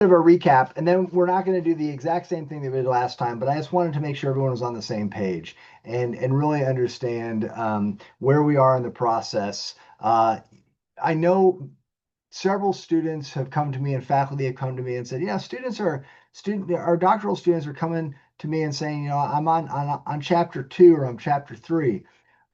of a recap, and then we're not going to do the exact same thing that we did last time, but I just wanted to make sure everyone was on the same page and really understand where we are in the process. I know several students have come to me and faculty have come to me and said, our doctoral students are coming to me and saying, I'm on chapter 2 or I'm chapter 3.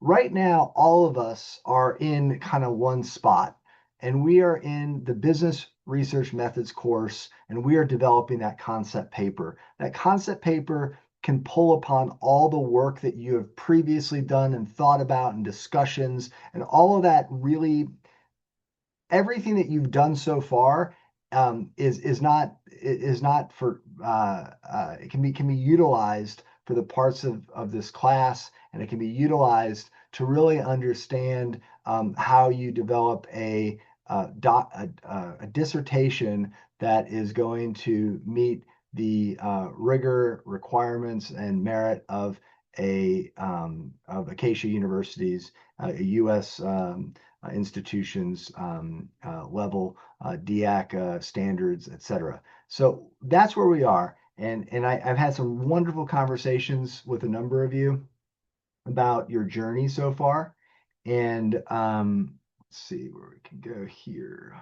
Right now, all of us are in kind of one spot, and we are in the business research methods course, and we are developing that concept paper. That concept paper can pull upon all the work that you have previously done and thought about and discussions and all of that. Really, everything that you've done so far is not for it can be utilized for the parts of this class, and it can be utilized to really understand how you develop a dissertation that is going to meet the rigor, requirements, and merit of Acacia University's a U.S. Institutions level DEAC standards, etc. So that's where we are. And I've had some wonderful conversations with a number of you about your journey so far. And let's see where we can go here.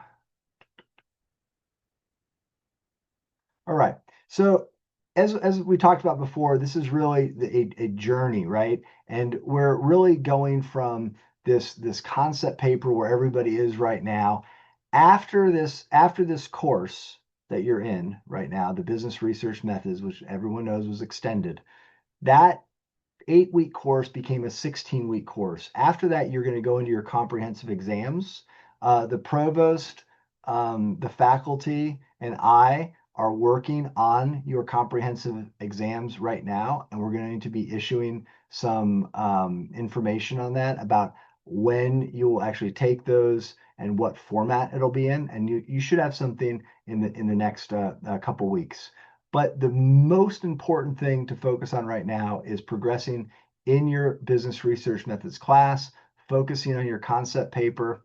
All right. So as we talked about before, this is really a journey, right? And we're really going from this concept paper where everybody is right now. After this course that you're in right now, the business research methods, which everyone knows was extended, that 8-week course became a 16-week course. After that, you're going to go into your comprehensive exams. The provost, the faculty, and I are working on your comprehensive exams right now, and we're going to be issuing some information on that about when you will actually take those and what format it'll be in. And you should have something in the next couple weeks. But the most important thing to focus on right now is progressing in your business research methods class, focusing on your concept paper.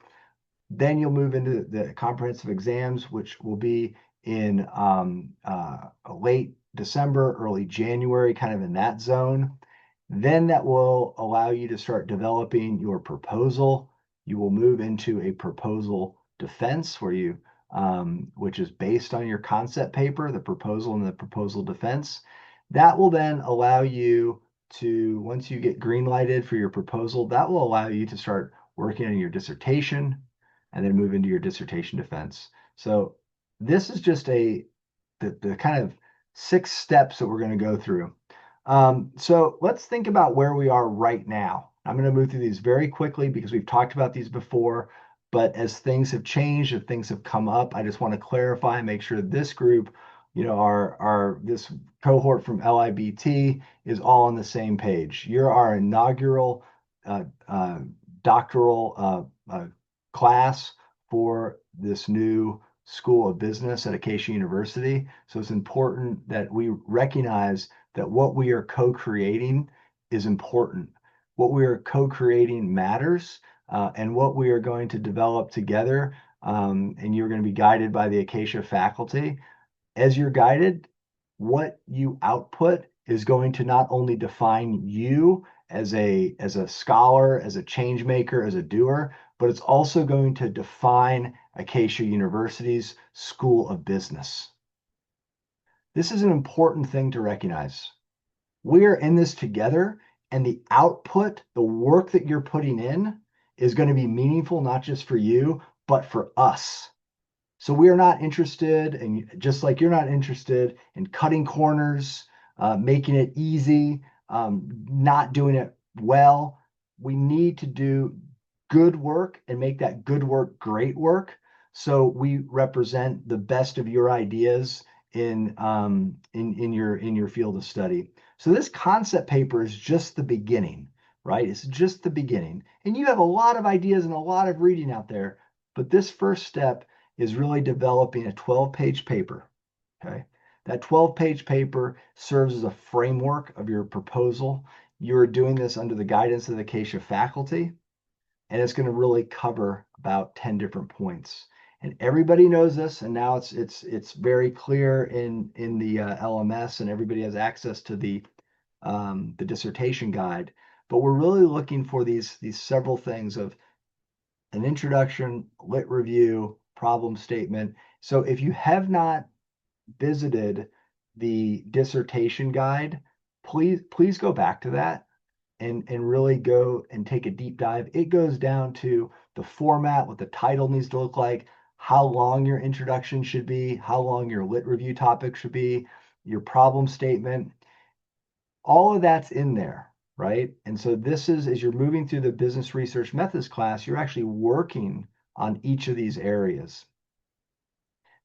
Then you'll move into the comprehensive exams, which will be in late December, early January, kind of in that zone. Then that will allow you to start developing your proposal. You will move into a proposal defense which is based on your concept paper, the proposal and the proposal defense. That will then allow you to, once you get green lighted for your proposal, that will allow you to start working on your dissertation and then move into your dissertation defense. So this is just the kind of 6 steps that we're going to go through. So let's think about where we are right now. I'm going to move through these very quickly because we've talked about these before, but as things have changed, if things have come up, I just want to clarify and make sure this group, this cohort from LIBT is all on the same page. You're our inaugural uh, uh, doctoral class for this new School of Business at Acacia University. So it's important that we recognize that what we are co-creating is important. What we are co-creating matters, and what we are going to develop together. And you're going to be guided by the Acacia faculty. As you're guided, what you output is going to not only define you as a scholar, as a change maker, as a doer, but it's also going to define Acacia University's School of Business. This is an important thing to recognize. We're in this together, and the output, the work that you're putting in, is going to be meaningful, not just for you, but for us. So we are not interested, and just like you're not interested in cutting corners, making it easy, not doing it well. We need to do good work and make that good work great work. So we represent the best of your ideas in your field of study. So this concept paper is just the beginning, right? It's just the beginning, and you have a lot of ideas and a lot of reading out there. But this first step is really developing a 12-page paper. Okay. That 12-page paper serves as a framework of your proposal. You're doing this under the guidance of the Acacia faculty, and it's going to really cover about 10 different points. And everybody knows this, and now it's very clear in the LMS, and everybody has access to the dissertation guide. But we're really looking for these several things of an introduction, lit review, problem statement. So if you have not visited the dissertation guide, please go back to that and really go and take a deep dive. It goes down to the format, what the title needs to look like, how long your introduction should be, how long your lit review topic should be, your problem statement. All of that's in there, right? And so this is, as you're moving through the business research methods class, you're actually working on each of these areas.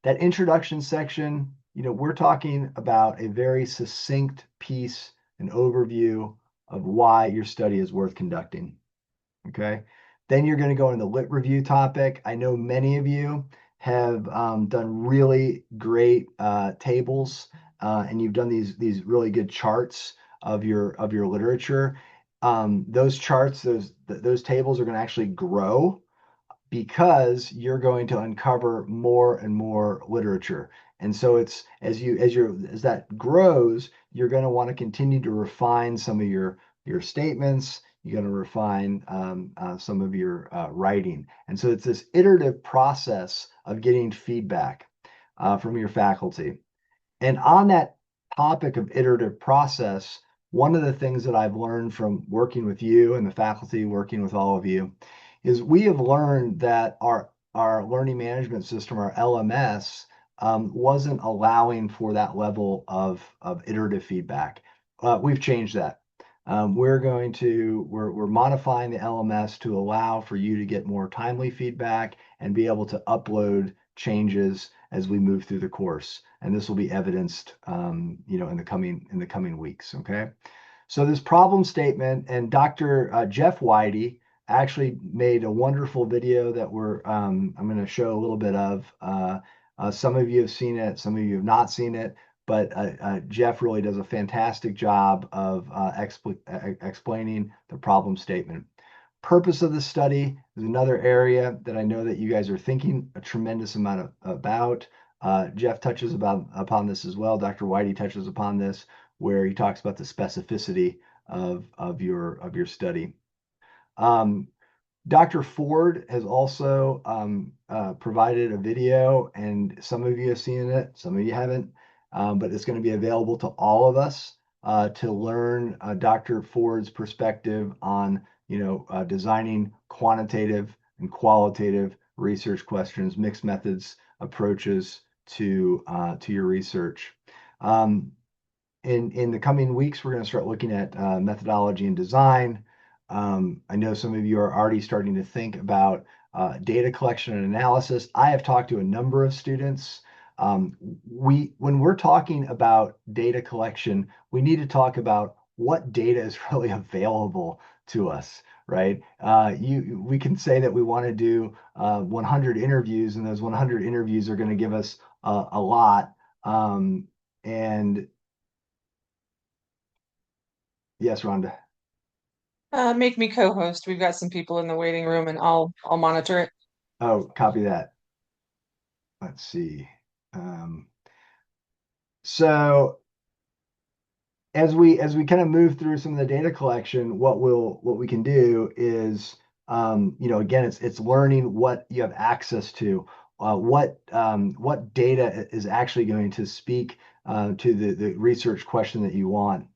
That introduction section, we're talking about a very succinct piece, an overview of why your study is worth conducting. Okay. Then you're going to go into the lit review topic. I know many of you have done really great tables, and you've done these really good charts of your literature. Those charts, those tables are going to actually grow because you're going to uncover more and more literature. And so it's as that grows, you're going to want to continue to refine some of your statements. You're going to refine some of your writing. And so it's this iterative process of getting feedback from your faculty. And on that topic of iterative process, one of the things that I've learned from working with you and the faculty, working with all of you, is we have learned that our learning management system, our LMS, wasn't allowing for that level of iterative feedback. We've changed that. We're modifying the LMS to allow for you to get more timely feedback and be able to upload changes as we move through the course. And this will be evidenced, in the coming weeks. Okay. So this problem statement, and Dr. Jeff Whitey actually made a wonderful video that I'm going to show a little bit of. Some of you have seen it, some of you have not seen it, but Jeff really does a fantastic job of explaining the problem statement. Purpose of the study is another area that I know that you guys are thinking a tremendous amount about. Jeff touches upon this as well. Dr. Whitey touches upon this, where he talks about the specificity of your study. Dr. Ford has also provided a video, and some of you have seen it, some of you haven't, but it's going to be available to all of us to learn Dr. Ford's perspective on designing quantitative and qualitative research questions, mixed methods approaches to your research. In the coming weeks, we're going to start looking at methodology and design. I know some of you are already starting to think about data collection and analysis. I have talked to a number of students. When we're talking about data collection, we need to talk about what data is really available to us, right? We can say that we want to do 100 interviews, and those 100 interviews are going to give us a lot. And yes, Rhonda. Make me co-host. We've got some people in the waiting room and I'll monitor it. Oh, copy that. Let's see. So as we kind of move through some of the data collection, what we can do is again, it's learning what you have access to, what data is actually going to speak to the research question that you want.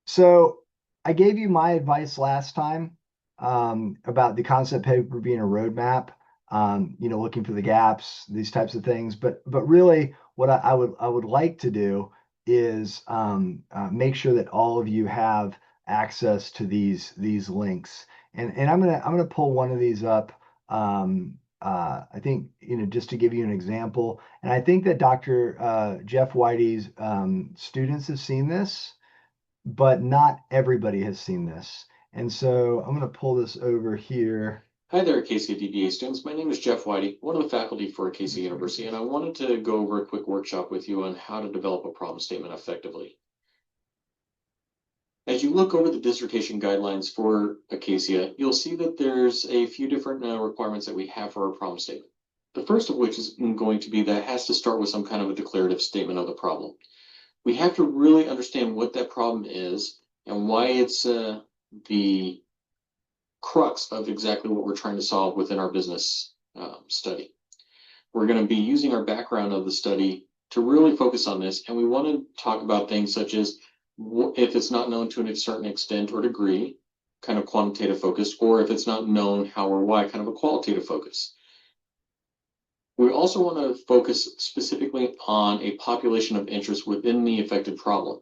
So I gave you my advice last time about the concept paper being a roadmap, looking for the gaps, these types of things. But really, what I would like to do is make sure that all of you have access to these links. And I'm gonna pull one of these up. I think just to give you an example, and I think that Dr. Jeff Whitey's students have seen this, but not everybody has seen this. And so I'm going to pull this over here. Hi there, KC DBA students. My name is Jeff Whitey, one of the faculty for KC University, and I wanted to go over a quick workshop with you on how to develop a problem statement effectively. As you look over the dissertation guidelines for Acacia, you'll see that there's a few different requirements that we have for our problem statement. The first of which is going to be that it has to start with some kind of a declarative statement of the problem. We have to really understand what that problem is and why it's the crux of exactly what we're trying to solve within our business study. We're going to be using our background of the study to really focus on this, and we want to talk about things such as if it's not known to a certain extent or degree, kind of quantitative focus, or if it's not known how or why, kind of a qualitative focus. We also want to focus specifically on a population of interest within the affected problem.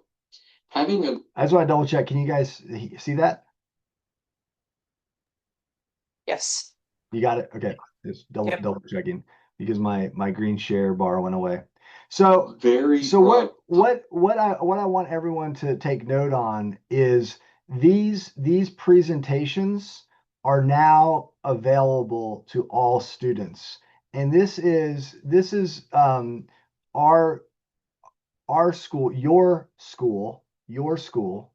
I just want to double check. Can you guys see that? Yes. You got it? Okay. Just Yep. double checking because my green share bar went away. So what I want everyone to take note on is these presentations are now available to all students. And this is our school, your school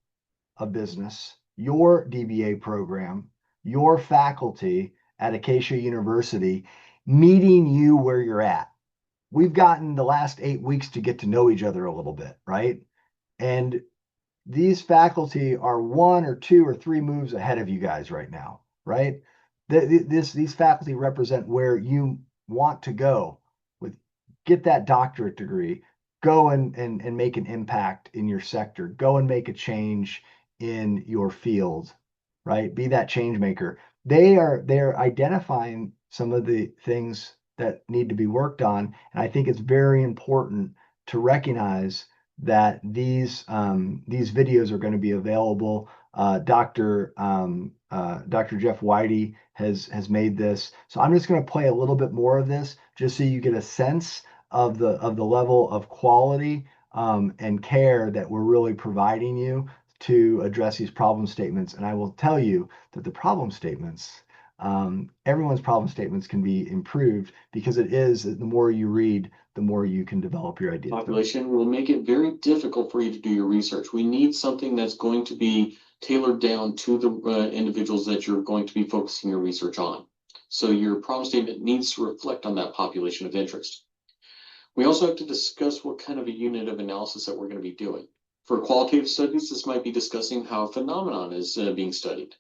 of business, your DBA program, your faculty at Acacia University meeting you where you're at. We've gotten the last 8 weeks to get to know each other a little bit, right? And these faculty are 1 or 2 or 3 moves ahead of you guys right now, right? These faculty represent where you want to go with get that doctorate degree, go and make an impact in your sector, go and make a change in your field, right? Be that change maker. They're identifying some of the things that need to be worked on, and I think it's very important to recognize that these videos are going to be available. Dr. Jeff Whitey has made this, so I'm just going to play a little bit more of this, just so you get a sense of the level of quality and care that we're really providing you to address these problem statements. And I will tell you that the problem statements, everyone's problem statements can be improved because it is the more you read, the more you can develop your ideas. Population will make it very difficult for you to do your research. We need something that's going to be tailored down to the individuals that you're going to be focusing your research on. So your problem statement needs to reflect on that population of interest. We also have to discuss what kind of a unit of analysis that we're going to be doing. For qualitative studies, this might be discussing how a phenomenon is being studied.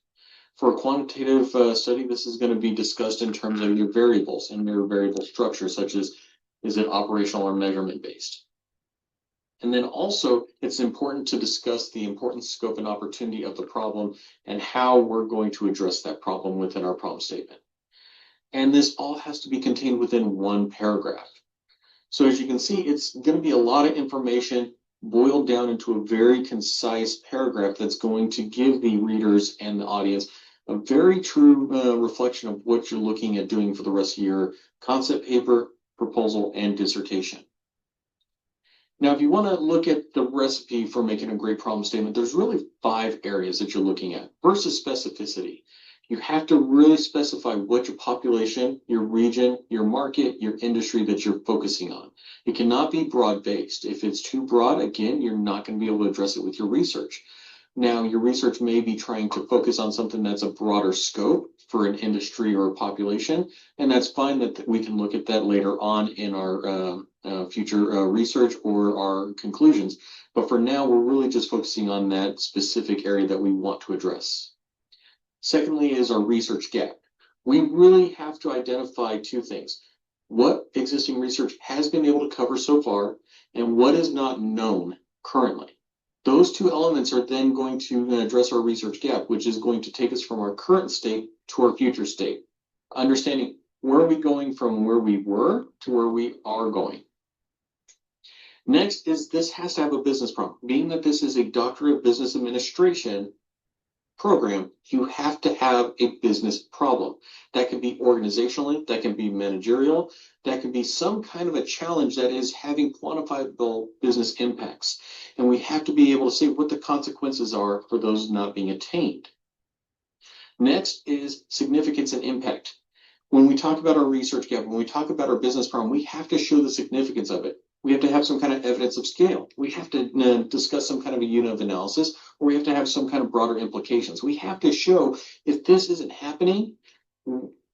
For a quantitative study, this is going to be discussed in terms of your variables and your variable structure, such as is it operational or measurement based? And then also, it's important to discuss the important scope and opportunity of the problem and how we're going to address that problem within our problem statement. And this all has to be contained within one paragraph. So as you can see, it's going to be a lot of information boiled down into a very concise paragraph that's going to give the readers and the audience a very true reflection of what you're looking at doing for the rest of your concept paper, proposal, and dissertation. Now, if you want to look at the recipe for making a great problem statement, there's really 5 areas that you're looking at. First is specificity. You have to really specify what your population, your region, your market, your industry that you're focusing on. It cannot be broad-based. If it's too broad, again, you're not going to be able to address it with your research. Now, your research may be trying to focus on something that's a broader scope for an industry or a population, and that's fine that we can look at that later on in our future research or our conclusions. But for now, we're really just focusing on that specific area that we want to address. Secondly is our research gap. We really have to identify 2 things. What existing research has been able to cover so far and what is not known currently. Those 2 elements are then going to address our research gap, which is going to take us from our current state to our future state. Understanding where are we going from where we were to where we are going. Next is this has to have a business problem. Being that this is a Doctorate of Business Administration program, you have to have a business problem. That can be organizationally, that can be managerial, that can be some kind of a challenge that is having quantifiable business impacts. And we have to be able to say what the consequences are for those not being attained. Next is significance and impact. When we talk about our research gap, when we talk about our business problem, we have to show the significance of it. We have to have some kind of evidence of scale. We have to discuss some kind of a unit of analysis or we have to have some kind of broader implications. We have to show if this isn't happening,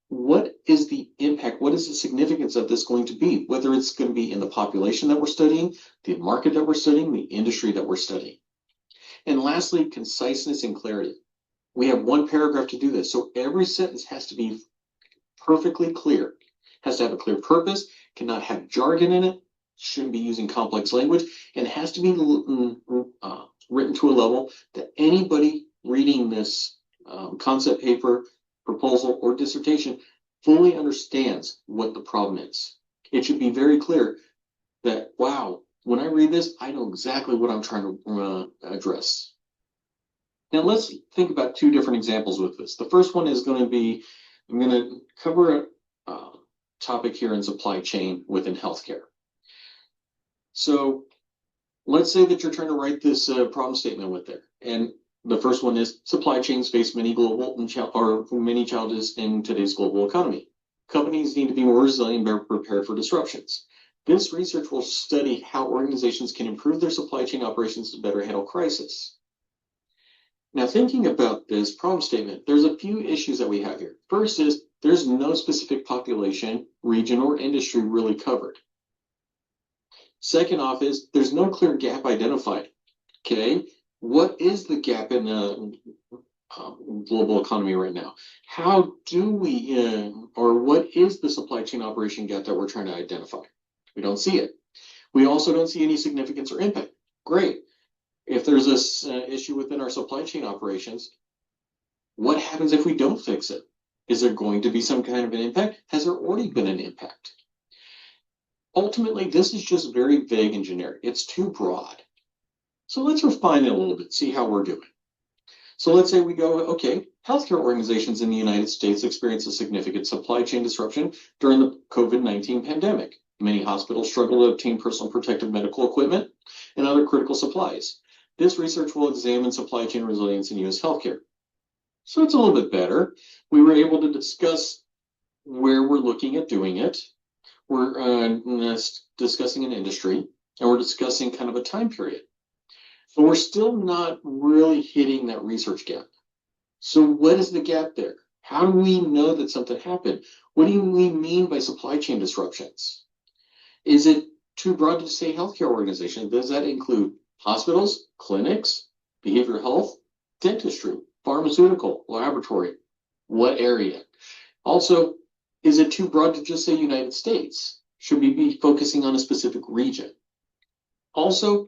what is the impact? What is the significance of this going to be? Whether it's going to be in the population that we're studying, the market that we're studying, the industry that we're studying. And lastly, conciseness and clarity. We have one paragraph to do this. So every sentence has to be perfectly clear, has to have a clear purpose, cannot have jargon in it, shouldn't be using complex language, and has to be written to a level that anybody reading this concept paper, proposal, or dissertation fully understands what the problem is. It should be very clear that, wow, when I read this, I know exactly what I'm trying to address. Now let's think about two different examples with this. The first one is going to be, I'm going to cover a topic here in supply chain within healthcare. So let's say that you're trying to write this problem statement with there. And the first one is supply chains face many many challenges in today's global economy. Companies need to be more resilient and prepared for disruptions. This research will study how organizations can improve their supply chain operations to better handle crisis. Now, thinking about this problem statement, there's a few issues that we have here. First is there's no specific population, region, or industry really covered. Second off is there's no clear gap identified. Okay, what is the gap in the global economy right now? How do we, or what is the supply chain operation gap that we're trying to identify? We don't see it. We also don't see any significance or impact. Great. If there's this issue within our supply chain operations, what happens if we don't fix it? Is there going to be some kind of an impact? Has there already been an impact? Ultimately, this is just very vague and generic. It's too broad. So let's refine it a little bit, see how we're doing. So let's say we go, okay, healthcare organizations in the United States experienced a significant supply chain disruption during the COVID-19 pandemic. Many hospitals struggle to obtain personal protective medical equipment and other critical supplies. This research will examine supply chain resilience in U.S. healthcare. So it's a little bit better. We were able to discuss where we're looking at doing it. We're discussing an industry, and we're discussing kind of a time period. But we're still not really hitting that research gap. So what is the gap there? How do we know that something happened? What do we mean by supply chain disruptions? Is it too broad to say healthcare organization? Does that include hospitals, clinics, behavioral health, dentistry, pharmaceutical, laboratory? What area? Also, is it too broad to just say United States? Should we be focusing on a specific region? Also,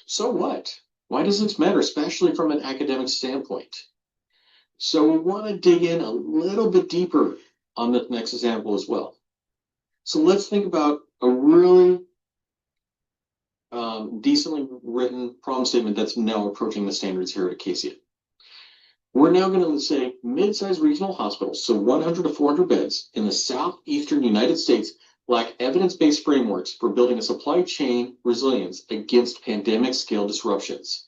so what? Why does this matter, especially from an academic standpoint? So we want to dig in a little bit deeper on the next example as well. So let's think about a really decently written problem statement that's now approaching the standards here at Acacia. We're now going to say mid-sized regional hospitals, so 100 to 400 beds in the southeastern United States, lack evidence-based frameworks for building a supply chain resilience against pandemic scale disruptions.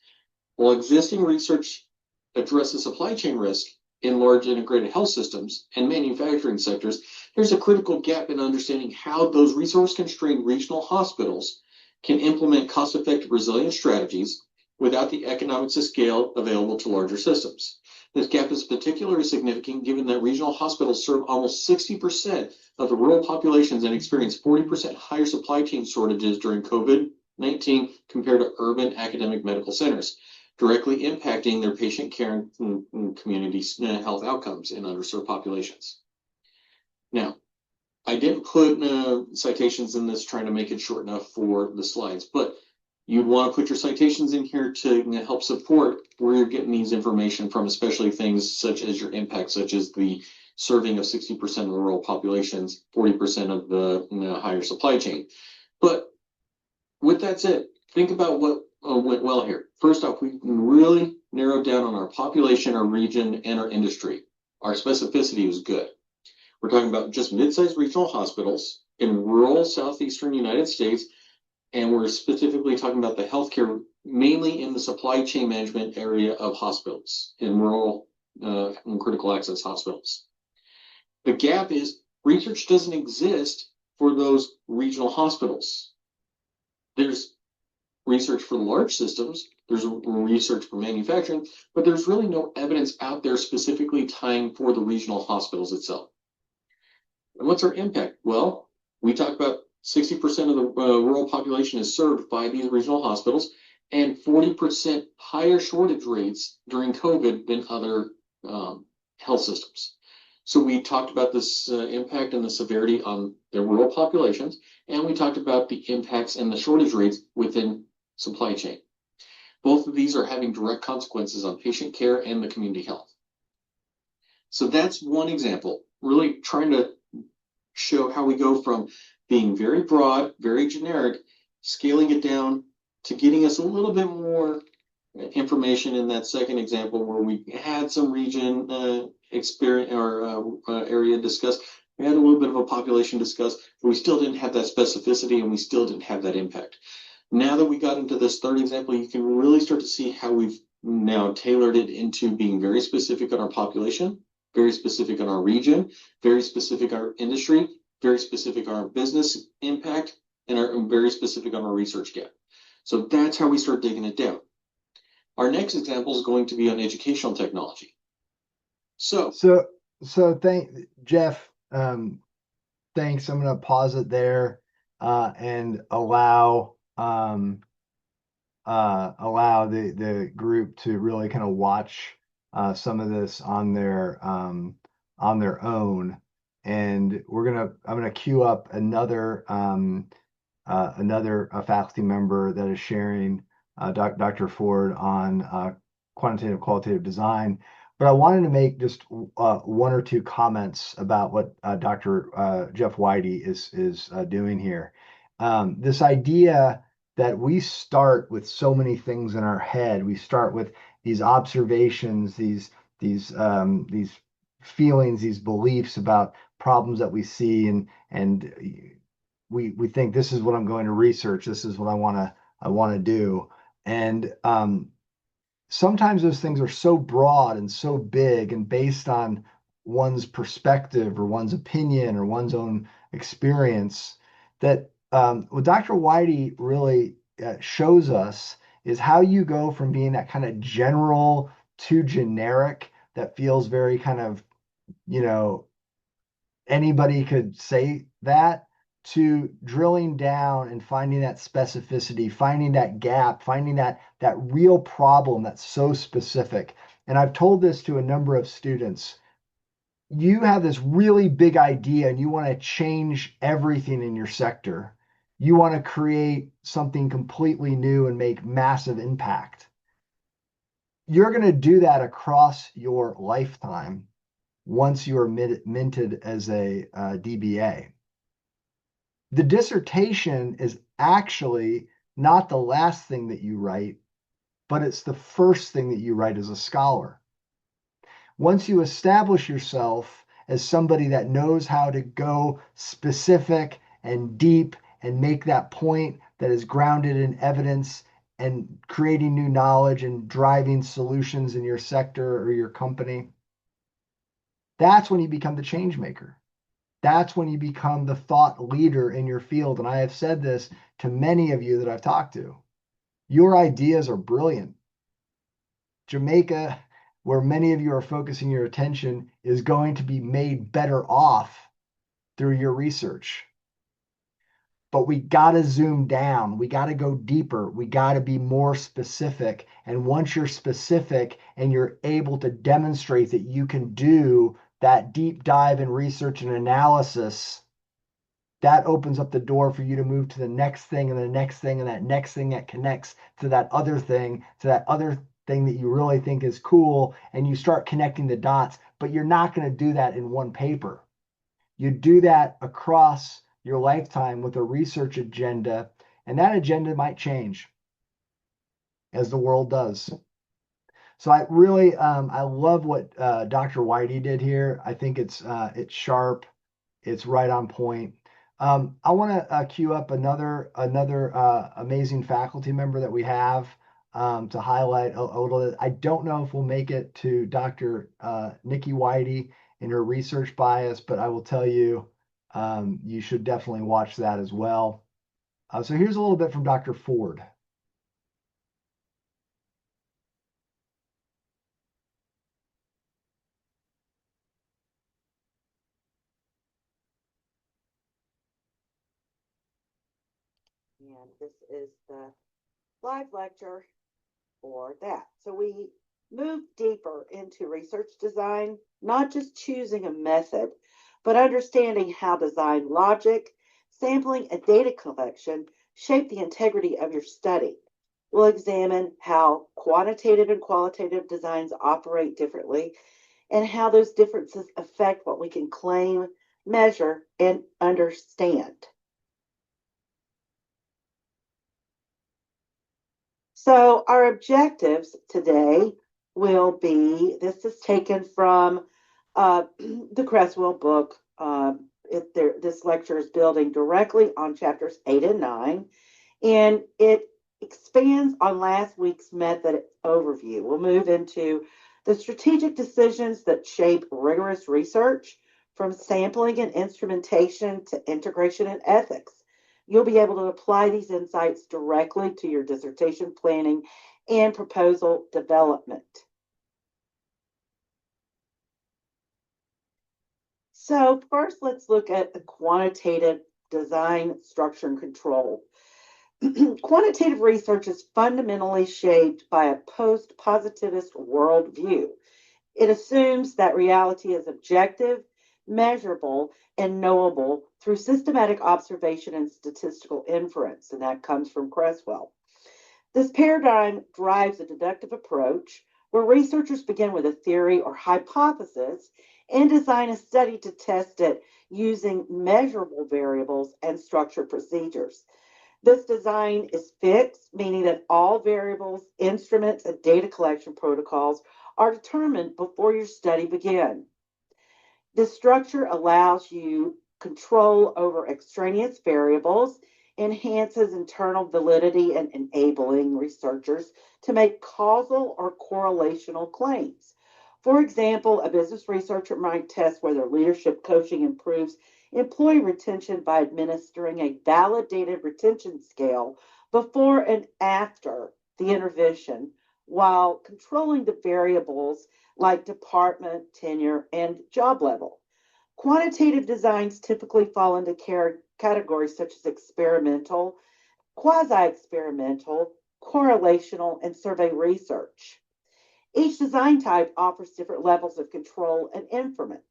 While existing research addresses supply chain risk in large integrated health systems and manufacturing sectors, there's a critical gap in understanding how those resource-constrained regional hospitals can implement cost-effective resilience strategies without the economics of scale available to larger systems. This gap is particularly significant given that regional hospitals serve almost 60% of the rural populations and experience 40% higher supply chain shortages during COVID-19 compared to urban academic medical centers, directly impacting their patient care and community health outcomes in underserved populations. Now, I didn't put citations in this trying to make it short enough for the slides, but you'd want to put your citations in here to help support where you're getting these information from, especially things such as your impact, such as the serving of 60% of the rural populations, 40% of the higher supply chain. But with that said, think about what went well here. First off, we really narrowed down on our population, our region, and our industry. Our specificity was good. We're talking about just mid-sized regional hospitals in rural southeastern United States, and we're specifically talking about the healthcare, mainly in the supply chain management area of hospitals, in rural and critical access hospitals. The gap is research doesn't exist for those regional hospitals. There's research for large systems, There's research for manufacturing, but there's really no evidence out there specifically tying for the regional hospitals itself. And what's our impact? Well, we talked about 60% of the rural population is served by these regional hospitals, and 40% higher shortage rates during COVID than other health systems. So we talked about this impact and the severity on the rural populations, and we talked about the impacts and the shortage rates within supply chain. Both of these are having direct consequences on patient care and the community health. So that's one example, really trying to show how we go from being very broad, very generic, scaling it down to getting us a little bit more information in that second example where we had some region experience or area discussed. We had a little bit of a population discussed, but we still didn't have that specificity and we still didn't have that impact. Now that we got into this third example, you can really start to see how we've now tailored it into being very specific on our population, very specific on our region, very specific on our industry, very specific on our business impact, and very specific on our research gap. So that's how we start digging it down. Our next example is going to be on educational technology. So thank Jeff. Thanks. I'm going to pause it there and allow the group to really kind of watch some of this on their own. And I'm gonna queue up another faculty member that is sharing, Dr. Ford, on quantitative qualitative design. But I wanted to make just one or two comments about what Dr. Jeff Whitey is doing here. This idea that we start with so many things in our head. We start with these observations, these feelings, these beliefs about problems that we see, and we think this is what I'm going to research. This is what I want to do. And sometimes those things are so broad and so big and based on one's perspective or one's opinion or one's own experience that what Dr. Whitey really shows us is how you go from being that kind of general to generic that feels very kind of, anybody could say that, to drilling down and finding that specificity, finding that gap, finding that real problem that's so specific. And I've told this to a number of students. You have this really big idea and you want to change everything in your sector. You want to create something completely new and make massive impact. You're going to do that across your lifetime once you are minted as a DBA. The dissertation is actually not the last thing that you write, but it's the first thing that you write as a scholar. Once you establish yourself as somebody that knows how to go specific and deep and make that point that is grounded in evidence and creating new knowledge and driving solutions in your sector or your company, that's when you become the change maker. That's when you become the thought leader in your field. And I have said this to many of you that I've talked to. Your ideas are brilliant. Jamaica, where many of you are focusing your attention, is going to be made better off through your research. But we got to zoom down. We got to go deeper. We got to be more specific. And once you're specific and you're able to demonstrate that you can do that deep dive in research and analysis, that opens up the door for you to move to the next thing and the next thing and that next thing that connects to that other thing, that you really think is cool, and you start connecting the dots. But you're not going to do that in one paper. You do that across your lifetime with a research agenda, and that agenda might change as the world does. So I really I love what Dr. Whitey did here. I think it's sharp, it's right on point. I want to queue up another amazing faculty member that we have to highlight a little bit. I don't know if we'll make it to Dr. Nikki Whitey in her research bias, but I will tell you, you should definitely watch that as well. So here's a little bit from Dr. Ford. And this is the live lecture for that. So we move deeper into research design, not just choosing a method, but understanding how design logic, sampling, and data collection shape the integrity of your study. We'll examine how quantitative and qualitative designs operate differently and how those differences affect what we can claim, measure, and understand. So our objectives today will be, this is taken from the Cresswell book. This lecture is building directly on chapters 8 and 9, and it expands on last week's method overview. We'll move into the strategic decisions that shape rigorous research, from sampling and instrumentation to integration and ethics. You'll be able to apply these insights directly to your dissertation planning and proposal development. So first, let's look at the quantitative design, structure, and control. Quantitative research is fundamentally shaped by a post-positivist worldview. It assumes that reality is objective, measurable, and knowable through systematic observation and statistical inference, and that comes from Cresswell. This paradigm drives a deductive approach where researchers begin with a theory or hypothesis and design a study to test it using measurable variables and structured procedures. This design is fixed, meaning that all variables, instruments, and data collection protocols are determined before your study begins. This structure allows you control over extraneous variables, enhances internal validity, and enabling researchers to make causal or correlational claims. For example, a business researcher might test whether leadership coaching improves employee retention by administering a validated retention scale before and after the intervention, while controlling the variables like department, tenure, and job level. Quantitative designs typically fall into categories such as experimental, quasi experimental, correlational, and survey research. Each design type offers different levels of control and inference.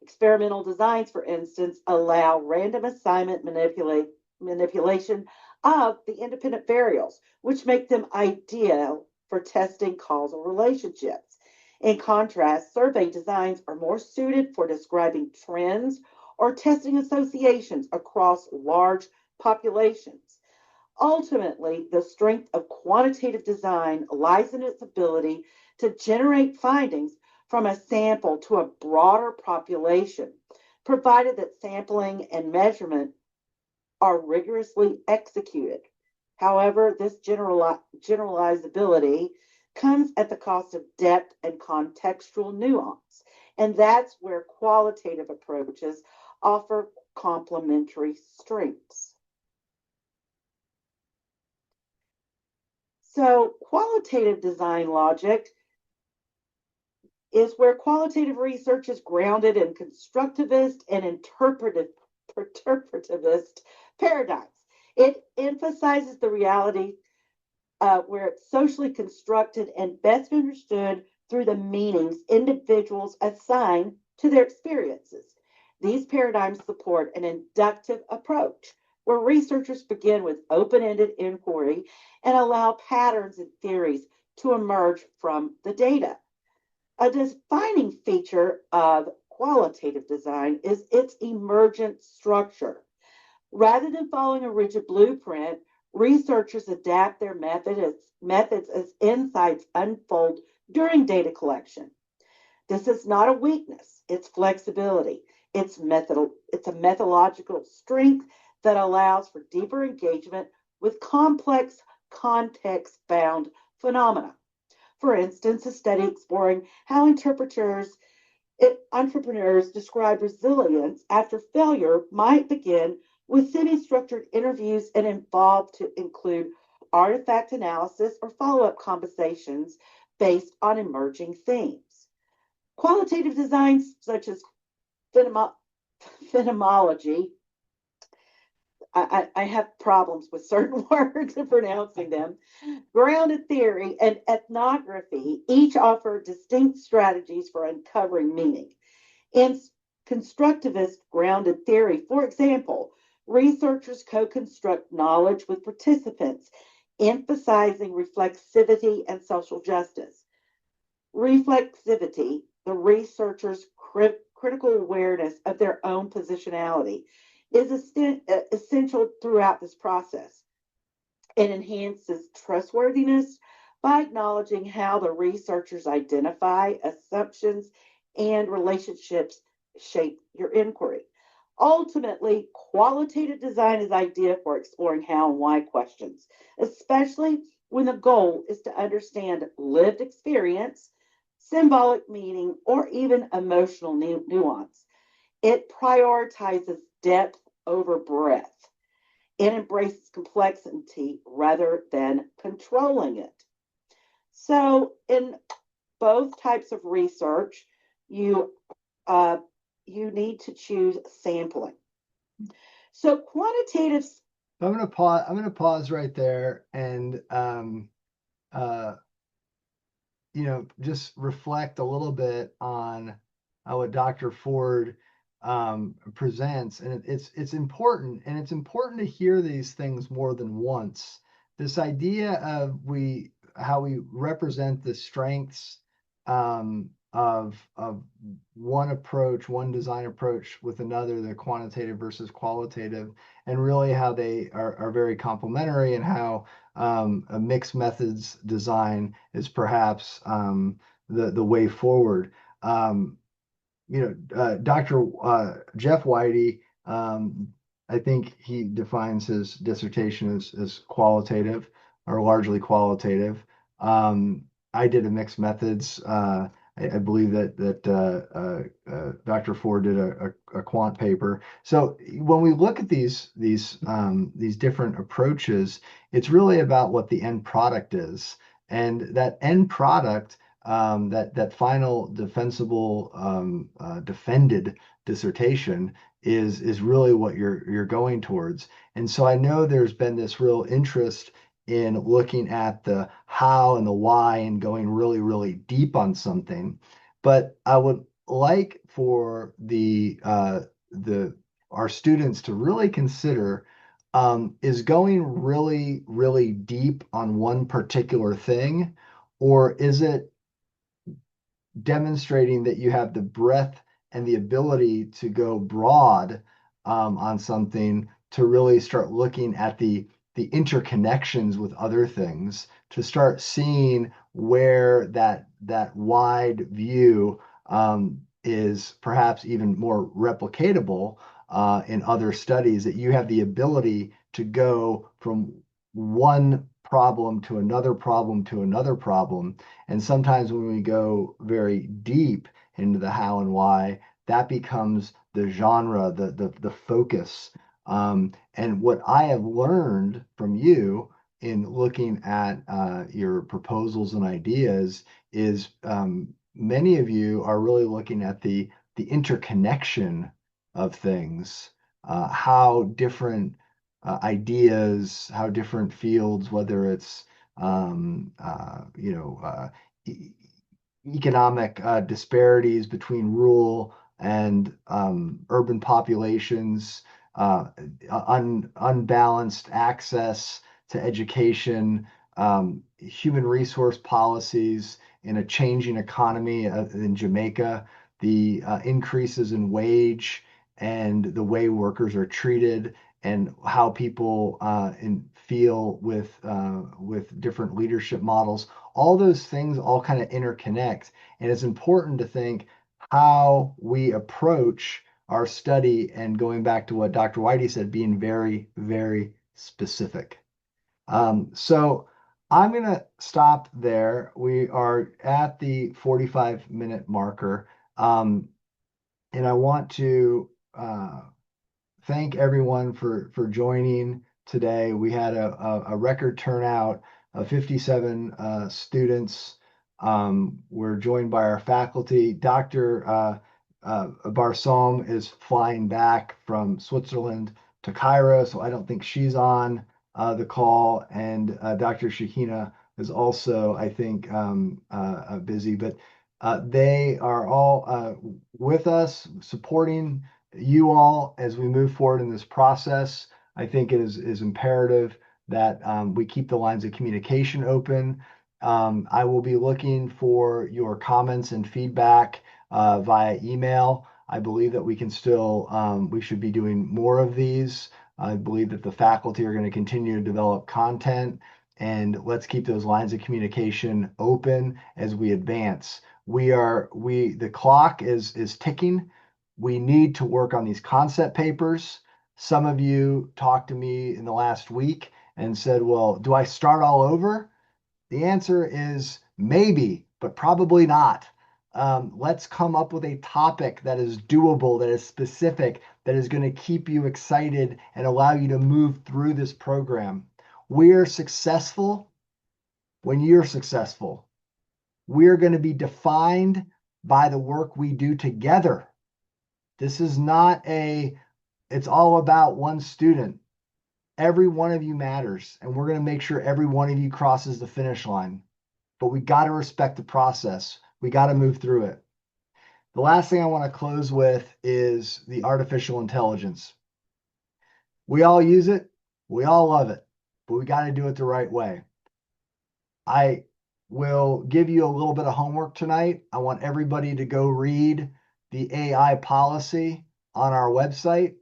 Experimental designs, for instance, allow random assignment manipulation of the independent variables, which make them ideal for testing causal relationships. In contrast, survey designs are more suited for describing trends or testing associations across large populations. Ultimately, the strength of quantitative design lies in its ability to generate findings from a sample to a broader population, provided that sampling and measurement are rigorously executed. However, this generalizability comes at the cost of depth and contextual nuance, and that's where qualitative approaches offer complementary strengths. So, qualitative design logic is where qualitative research is grounded in constructivist and interpretivist paradigms. It emphasizes the reality where it's socially constructed and best understood through the meanings individuals assign to their experiences. These paradigms support an inductive approach where researchers begin with open ended inquiry and allow patterns and theories to emerge from the data. A defining feature of qualitative design is its emergent structure. Rather than following a rigid blueprint, researchers adapt their methods as insights unfold during data collection. This is not a weakness, it's flexibility. It's a methodological strength that allows for deeper engagement with complex, context bound phenomena. For instance, a study exploring how entrepreneurs describe resilience after failure might begin with semi-structured interviews and evolve to include artifact analysis or follow-up conversations based on emerging themes. Qualitative designs such as phenomenology I have problems with certain words and pronouncing them. Grounded theory and ethnography each offer distinct strategies for uncovering meaning. In constructivist grounded theory, for example, researchers co construct knowledge with participants, emphasizing reflexivity and social justice. Reflexivity, the researcher's critical awareness of their own positionality, is essential throughout this process. It enhances trustworthiness by acknowledging how the researchers identify assumptions and relationships shape your inquiry. Ultimately, qualitative design is ideal for exploring how and why questions, especially when the goal is to understand lived experience, symbolic meaning, or even emotional nuance. It prioritizes depth over breadth. It embraces complexity rather than controlling it. So, in both types of research, you uh, you need to choose sampling. So, quantitative. I'm gonna pause. I'm gonna pause right there and uh, just reflect a little bit on what Dr. Ford presents, and it's important, and it's important to hear these things more than once. This idea of how we represent the strengths of one approach, one design approach with another, the quantitative versus qualitative, and really how they are very complementary, and how a mixed methods design is perhaps the way forward. Dr. Jeff Whitey, I think he defines his dissertation as qualitative or largely qualitative. I did a mixed methods. I believe that Dr. Ford did a quant paper. So when we look at these different approaches, it's really about what the end product is, and that end product, that final defensible defended dissertation is really what you're going towards. And so I know there's been this real interest in looking at the how and the why and going really, really deep on something. But I would like for the our students to really consider, is going really, really deep on one particular thing, or is it demonstrating that you have the breadth and the ability to go broad on something, to really start looking at the interconnections with other things, to start seeing where that wide view is perhaps even more replicatable in other studies, that you have the ability to go from one problem to another problem to another problem. And sometimes when we go very deep into the how and why, that becomes the genre, the focus. And what I have learned from you in looking at your proposals and ideas is, many of you are really looking at the interconnection of things, how different ideas, how different fields, whether it's e- economic disparities between rural and urban populations, uh, unbalanced access to education, human resource policies in a changing economy in Jamaica, the increases in wage and the way workers are treated, and how people feel with different leadership models. All those things all kind of interconnect, and it's important to think how we approach our study, and going back to what Dr. Whitey said, being very, very specific. So I'm going to stop there. We are at the 45-minute marker. And I want to thank everyone for joining today. We had a record turnout of 57 students. We're joined by our faculty. Dr. Barsom is flying back from Switzerland to Cairo, so I don't think she's on the call. And Dr. Shahina is also, I think, busy, but they are all with us, supporting you all as we move forward in this process. I think it is imperative that we keep the lines of communication open. I will be looking for your comments and feedback via email. I believe that we can still, we should be doing more of these. I believe that the faculty are going to continue to develop content, and let's keep those lines of communication open as we advance. The clock is ticking. We need to work on these concept papers. Some of you talked to me in the last week and said, well, do I start all over? The answer is maybe, but probably not. Let's come up with a topic that is doable, that is specific, that is going to keep you excited and allow you to move through this program. We are successful when you're successful. We're going to be defined by the work we do together. This is not it's all about one student. Every one of you matters, and we're going to make sure every one of you crosses the finish line. But we got to respect the process. We got to move through it. The last thing I want to close with is the artificial intelligence. We all use it. We all love it, but we got to do it the right way. I will give you a little bit of homework tonight. I want everybody to go read the AI policy on our website.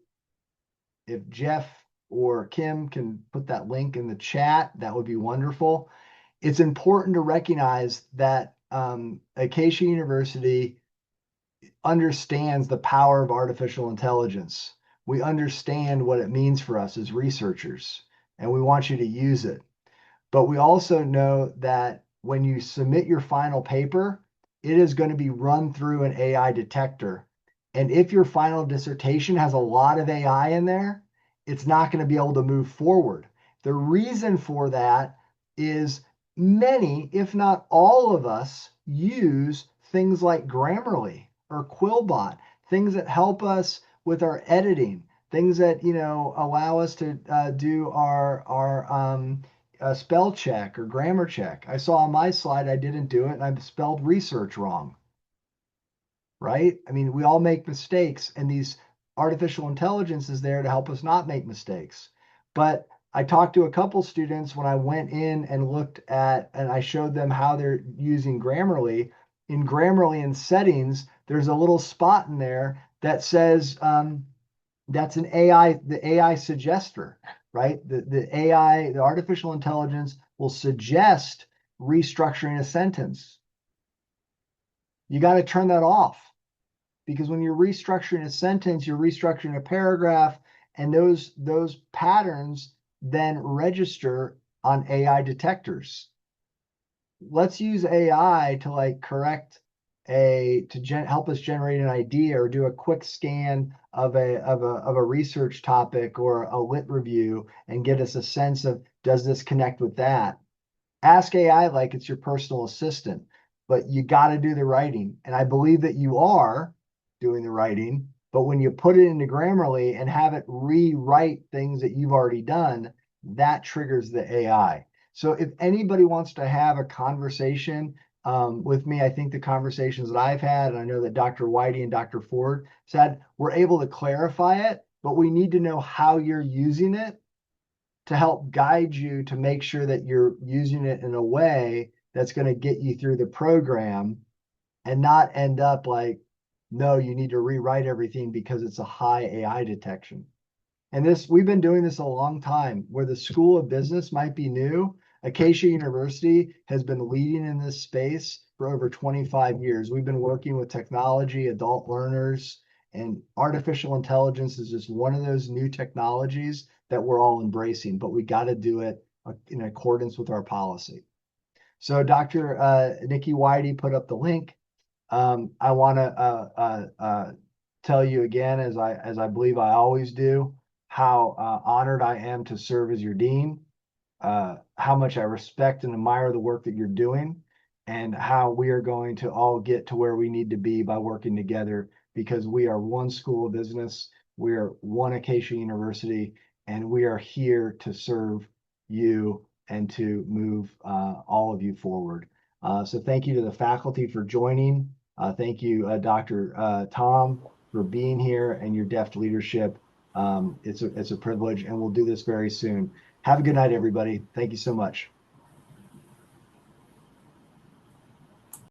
If Jeff or Kim can put that link in the chat, that would be wonderful. It's important to recognize that Acacia University understands the power of artificial intelligence. We understand what it means for us as researchers, and we want you to use it. But we also know that when you submit your final paper, it is going to be run through an AI detector. And if your final dissertation has a lot of AI in there, it's not going to be able to move forward. The reason for that is many, if not all of us, use things like Grammarly or Quillbot, things that help us with our editing, things that allow us to do our spell check or grammar check. I saw on my slide I didn't do it, and I spelled research wrong. Right? I mean, we all make mistakes, and these artificial intelligence is there to help us not make mistakes. But I talked to a couple students when I went in and looked at, and I showed them how they're using Grammarly. In Grammarly in settings, there's a little spot in there that says that's the AI suggester, right? The AI, the artificial intelligence will suggest restructuring a sentence. You got to turn that off, because when you're restructuring a sentence, you're restructuring a paragraph, and those patterns then register on AI detectors. Let's use AI to correct help us generate an idea or do a quick scan of a research topic or a lit review and get us a sense of, does this connect with that? Ask AI like it's your personal assistant, but you got to do the writing. And I believe that you are doing the writing, but when you put it into Grammarly and have it rewrite things that you've already done, that triggers the AI. So if anybody wants to have a conversation with me, I think the conversations that I've had, and I know that Dr. Whitey and Dr. Ford said, we're able to clarify it, but we need to know how you're using it to help guide you to make sure that you're using it in a way that's going to get you through the program and not end up like, no, you need to rewrite everything because it's a high AI detection. And we've been doing this a long time. Where the School of Business might be new, Acacia University has been leading in this space for over 25 years. We've been working with technology, adult learners, and artificial intelligence is just one of those new technologies that we're all embracing, but we got to do it in accordance with our policy. So Dr. Nikki Whitey put up the link. I want to tell you again, as I believe I always do, how honored I am to serve as your dean, how much I respect and admire the work that you're doing, and how we are going to all get to where we need to be by working together, because we are one school of business. We're one Acacia University, and we are here to serve you and to move all of you forward. So thank you to the faculty for joining. Thank you, Dr. Tom, for being here and your deft leadership. It's a privilege, and we'll do this very soon. Have a good night, everybody. Thank you so much.